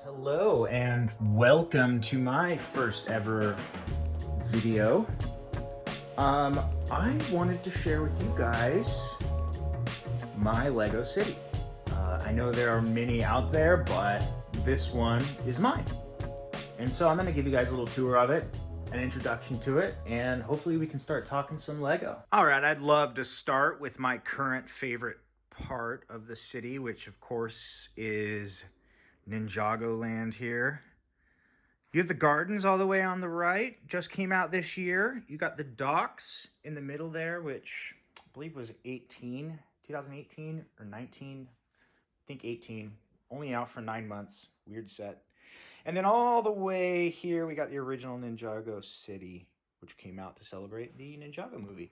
Hello and welcome to my first ever video. I wanted to share with you guys my Lego City. I know there are many out there, but this one is mine. And so I'm gonna give you guys a little tour of it, an introduction to it, and hopefully we can start talking some Lego. All right, I'd love to start with my current favorite part of the city, which of course is Ninjago Land here. You have the gardens all the way on the right, just came out this year. You got the docks in the middle there, which I believe was 2018 or 19, I think 18. Only out for 9 months, weird set. And then all the way here, we got the original Ninjago City, which came out to celebrate the Ninjago movie.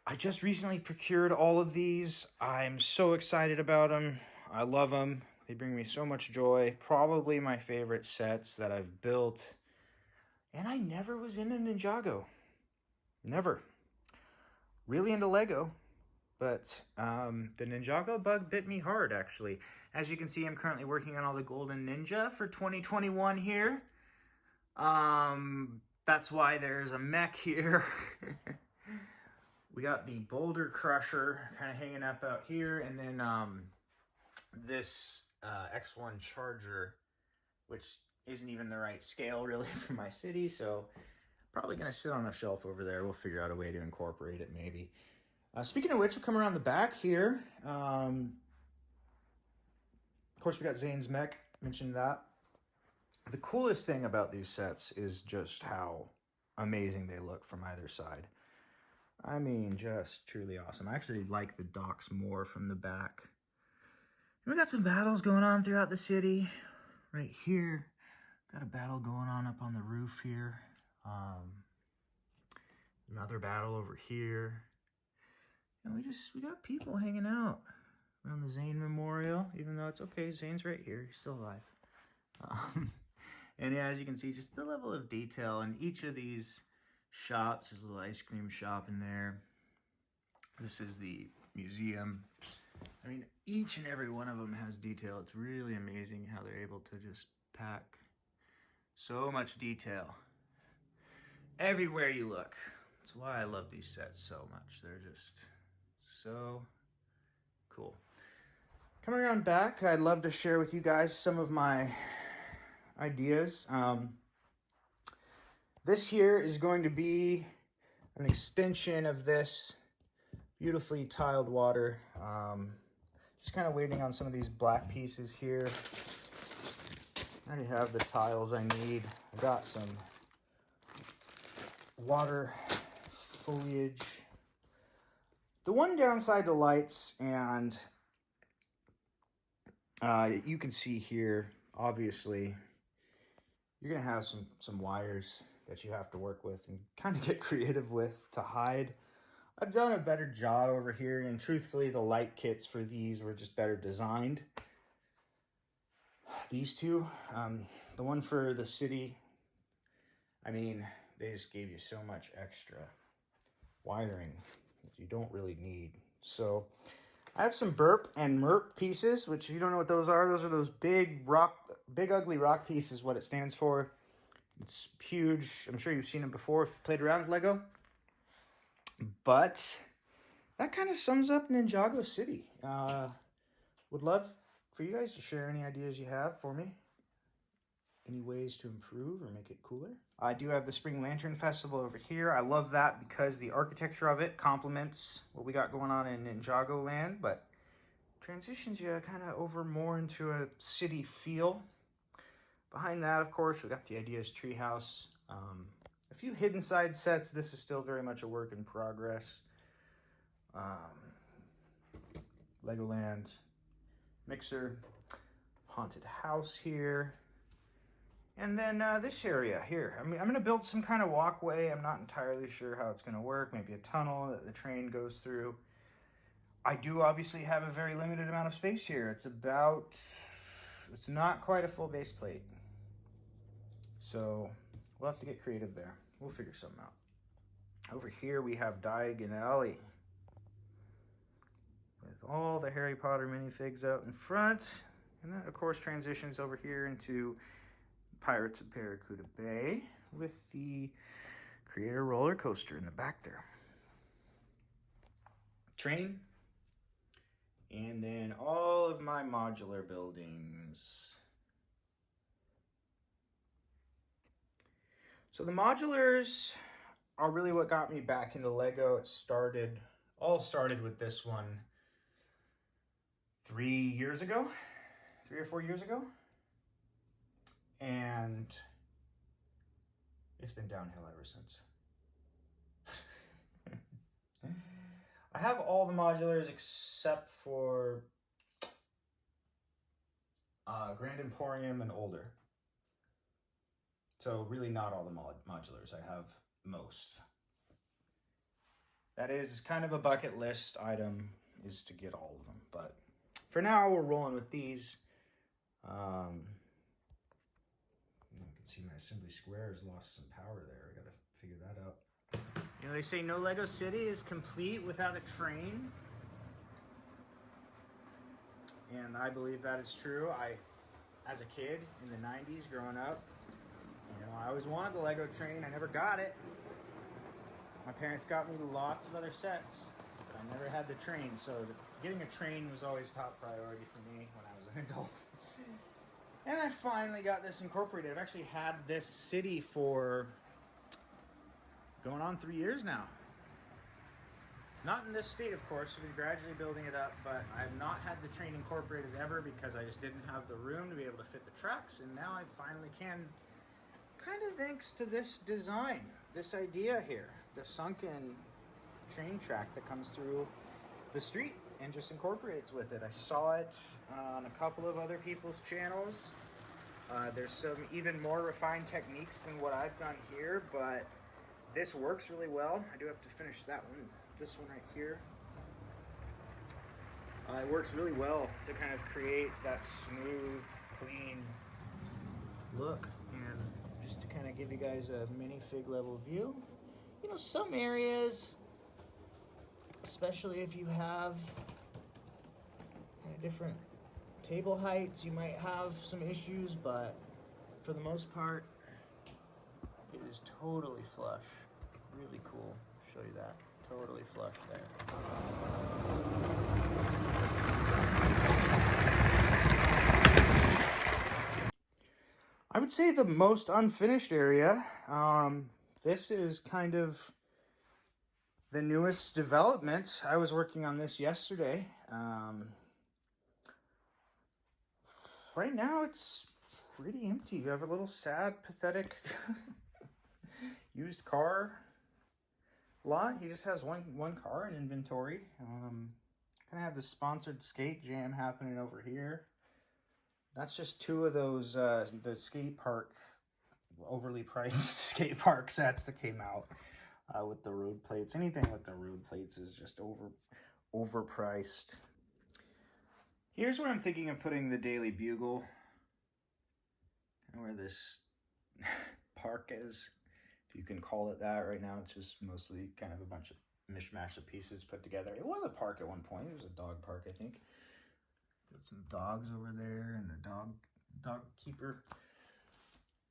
I just recently procured all of these. I'm so excited about them. I love them. They bring me so much joy. Probably my favorite sets that I've built. And I never was into Ninjago. Never. Really into Lego. But the Ninjago bug bit me hard, actually. As you can see, I'm currently working on all the Golden Ninja for 2021 here. That's why there's a mech here. We got the Boulder Crusher kind of hanging up out here. And then this X1 Charger, which isn't even the right scale really for my city, so probably gonna sit on a shelf over there. We'll figure out a way to incorporate it maybe. Speaking of which, we'll come around the back here. Of course, we got Zane's mech, mentioned that. The coolest thing about these sets is just how amazing they look from either side. I mean, just truly awesome. I actually like the docks more from the back. We got some battles going on throughout the city. Right here, got a battle going on up on the roof here. Another battle over here. And we got people hanging out around the Zane Memorial, even though it's okay, Zane's right here, he's still alive. And yeah, as you can see, just the level of detail in each of these shops. There's a little ice cream shop in there. This is the museum. I mean, each and every one of them has detail. It's really amazing how they're able to just pack so much detail everywhere you look. That's why I love these sets so much. They're just so cool. Coming around back, I'd love to share with you guys some of my ideas. This here is going to be an extension of this beautifully tiled water. Just kind of waiting on some of these black pieces here. I already have the tiles I need. I got some water foliage. The one downside to lights, and you can see here, obviously, you're gonna have some wires that you have to work with and kind of get creative with to hide. I've done a better job over here, and truthfully, the light kits for these were just better designed. These two, the one for the city, I mean, they just gave you so much extra wiring that you don't really need. So I have some burp and merp pieces, which if you don't know what those are those big ugly rock pieces, what it stands for. It's huge. I'm sure you've seen it before if you've played around with Lego. But that kind of sums up Ninjago City. Would love for you guys to share any ideas you have for me. Any ways to improve or make it cooler. I do have the Spring Lantern Festival over here. I love that because the architecture of it complements what we got going on in Ninjago Land, but transitions you kind of over more into a city feel. Behind that, of course, we got the Ideas Treehouse. A few hidden side sets. This is still very much a work in progress. Legoland mixer, haunted house here. And then this area here. I mean, I'm going to build some kind of walkway. I'm not entirely sure how it's going to work. Maybe a tunnel that the train goes through. I do obviously have a very limited amount of space here. It's not quite a full base plate. So we'll have to get creative there. We'll figure something out. Over here we have Diagon Alley with all the Harry Potter minifigs out in front. And that, of course, transitions over here into Pirates of Barracuda Bay with the Creator roller coaster in the back there. Train. And then all of my modular buildings. So the modulars are really what got me back into Lego. It all started with this one 3 years ago, 3 or 4 years ago. And it's been downhill ever since. I have all the modulars except for Grand Emporium and older. So really not all the modulars. I have most. That is kind of a bucket list item, is to get all of them. But for now, we're rolling with these. You can see my assembly square has lost some power there. I gotta figure that out. You know, they say no Lego City is complete without a train. And I believe that is true. As a kid in the 90s growing up, you know, I always wanted the Lego train. I never got it. My parents got me lots of other sets, but I never had the train. So getting a train was always top priority for me when I was an adult. And I finally got this incorporated. I've actually had this city for going on 3 years now. Not in this state, of course. We've been gradually building it up, but I have not had the train incorporated ever because I just didn't have the room to be able to fit the tracks, and now I finally can, kind of thanks to this design, this idea here, the sunken train track that comes through the street and just incorporates with it. I saw it on a couple of other people's channels. There's some even more refined techniques than what I've done here, but this works really well. I do have to finish that one, this one right here. It works really well to kind of create that smooth, clean look. And just to kind of give you guys a minifig level view, you know, some areas, especially if you have different table heights, you might have some issues, but for the most part, it is totally flush. Really cool. I'll show you that. Totally flush there. I would say the most unfinished area, this is kind of the newest development. I was working on this yesterday. Right now it's pretty empty. You have a little sad, pathetic used car lot. He just has one car in inventory. Kind of have the sponsored skate jam happening over here. That's just two of those the skate park, overly priced skate park sets that came out with the road plates. Anything with the road plates is just overpriced. Here's where I'm thinking of putting the Daily Bugle. Kind of where this park is, if you can call it that. Right now it's just mostly kind of a bunch of mishmash of pieces put together. It was a park at one point. It was a dog park, I think. Got some dogs over there and the dog keeper.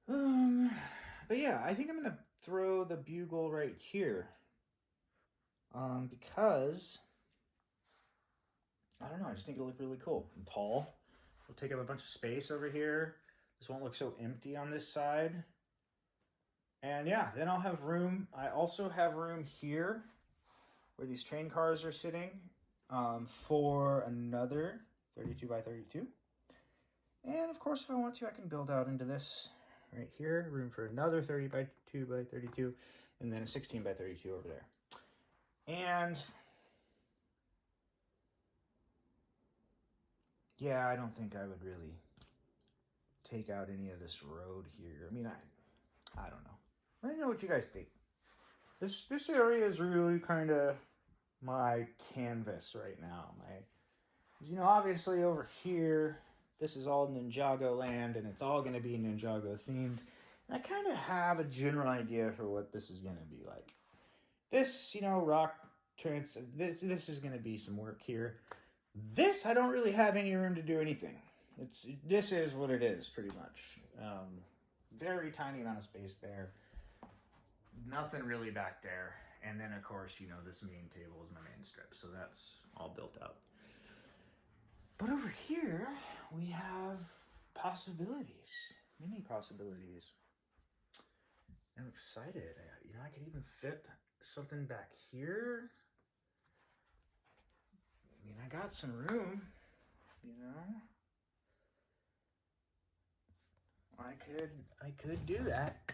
But yeah, I think I'm gonna throw the Bugle right here. Because I don't know, I just think it'll look really cool and tall. It'll take up a bunch of space over here. This won't look so empty on this side. And yeah, then I'll have room. I also have room here where these train cars are sitting for another 32 by 32. And of course, if I want to, I can build out into this right here. Room for another 30 by 2 by 32, and then a 16 by 32 over there. And yeah, I don't think I would really take out any of this road here. I mean, I don't know. Let me know what you guys think. This area is really kind of my canvas right now. You know, obviously over here, this is all Ninjago land, and it's all going to be Ninjago themed. And I kind of have a general idea for what this is going to be like. This, you know, this is going to be some work here. This, I don't really have any room to do anything. This is what it is, pretty much. Very tiny amount of space there. Nothing really back there. And then, of course, you know, this main table is my main strip, so that's all built out. But over here, we have possibilities. Many possibilities. I'm excited. You know, I could even fit something back here. I mean, I got some room, you know. I could do that.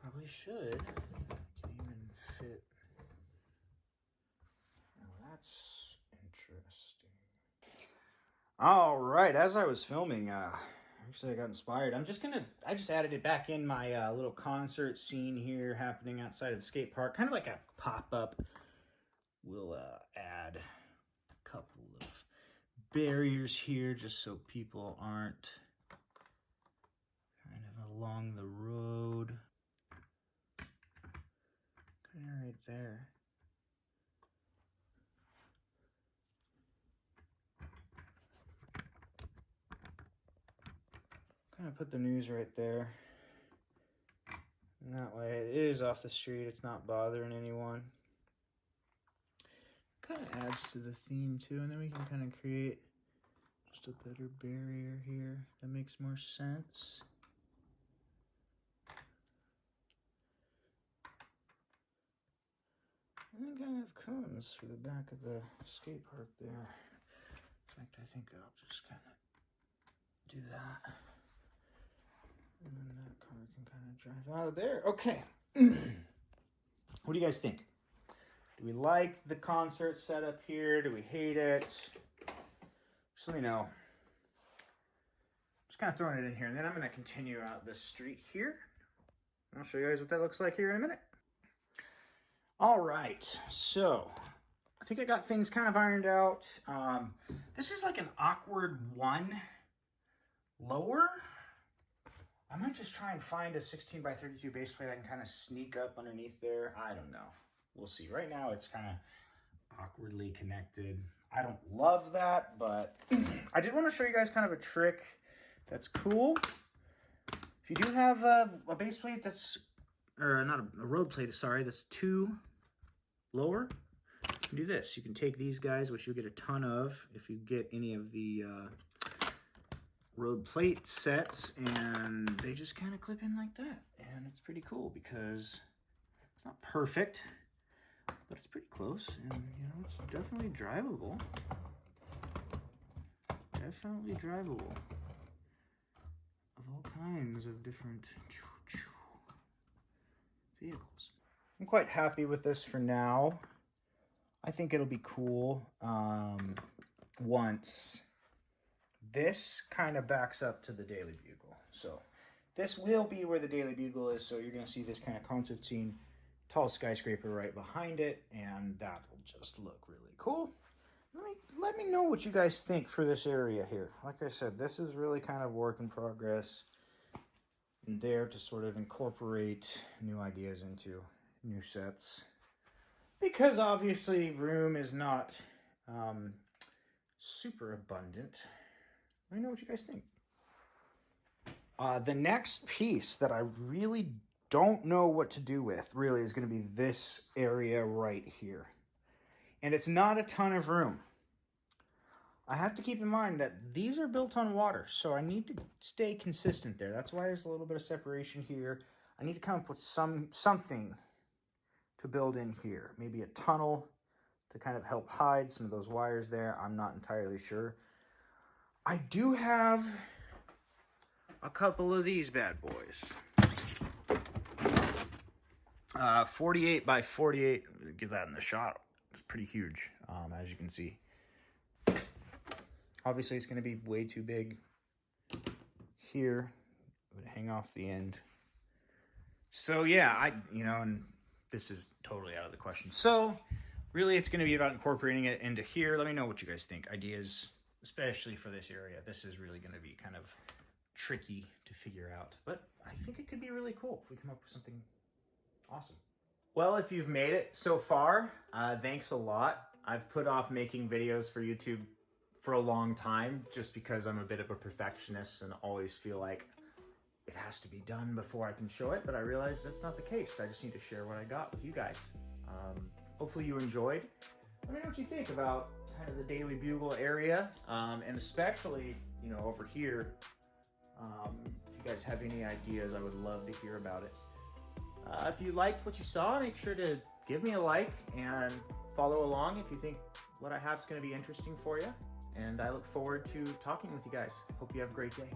Probably should. Could even fit. Now that's interesting. All right, as I was filming, actually I got inspired. I just added it back in my little concert scene here happening outside of the skate park. Kind of like a pop-up. We'll add a couple of barriers here just so people aren't kind of along the road. Kind of right there. Kind of put the news right there. And that way it is off the street. It's not bothering anyone. Kind of adds to the theme too. And then we can kind of create just a better barrier here. That makes more sense. And then kind of have cones for the back of the skate park there. In fact, I think I'll just kind of do that. And then that car can kind of drive out of there. Okay. What do you guys think? Do we like the concert setup here? Do we hate it? Just let me know. Just kind of throwing it in here. And then I'm going to continue out this street here. I'll show you guys what that looks like here in a minute. All right. So I think I got things kind of ironed out. This is like an awkward one lower. I might just try and find a 16 by 32 base plate I can kind of sneak up underneath there. I don't know. We'll see. Right now it's kind of awkwardly connected. I don't love that, but I did want to show you guys kind of a trick that's cool. If you do have a base plate that's, or not a road plate, sorry, that's too lower, you can do this. You can take these guys, which you'll get a ton of if you get any of the road plate sets, and they just kind of clip in like that. And it's pretty cool because it's not perfect, but it's pretty close, and you know, it's definitely drivable. Definitely drivable. Of all kinds of different vehicles. I'm quite happy with this for now. I think it'll be cool once this kind of backs up to the Daily Bugle. So this will be where the Daily Bugle is, so you're going to see this kind of concert scene, tall skyscraper right behind it, and that will just look really cool. Let me know what you guys think for this area here. Like I said, this is really kind of work in progress, and there to sort of incorporate new ideas into new sets. Because obviously room is not super abundant. Let me know what you guys think. The next piece that I really don't know what to do with really is going to be this area right here. And it's not a ton of room. I have to keep in mind that these are built on water, so I need to stay consistent there. That's why there's a little bit of separation here. I need to come up with something to build in here. Maybe a tunnel to kind of help hide some of those wires there. I'm not entirely sure. I do have a couple of these bad boys. 48 by 48. Get that in the shot. It's pretty huge, as you can see. Obviously, it's going to be way too big here. It would hang off the end. So yeah, and this is totally out of the question. So really, it's going to be about incorporating it into here. Let me know what you guys think. Ideas, especially for this area. This is really going to be kind of tricky to figure out, but I think it could be really cool if we come up with something awesome. Well, if you've made it so far, thanks a lot. I've put off making videos for YouTube for a long time, just because I'm a bit of a perfectionist and always feel like it has to be done before I can show it, but I realized that's not the case. I just need to share what I got with you guys. Hopefully you enjoyed. Let me know what you think about kind of the Daily Bugle area, and especially, you know, over here. If you guys have any ideas, I would love to hear about it. If you liked what you saw, make sure to give me a like and follow along if you think what I have is going to be interesting for you. And I look forward to talking with you guys. Hope you have a great day.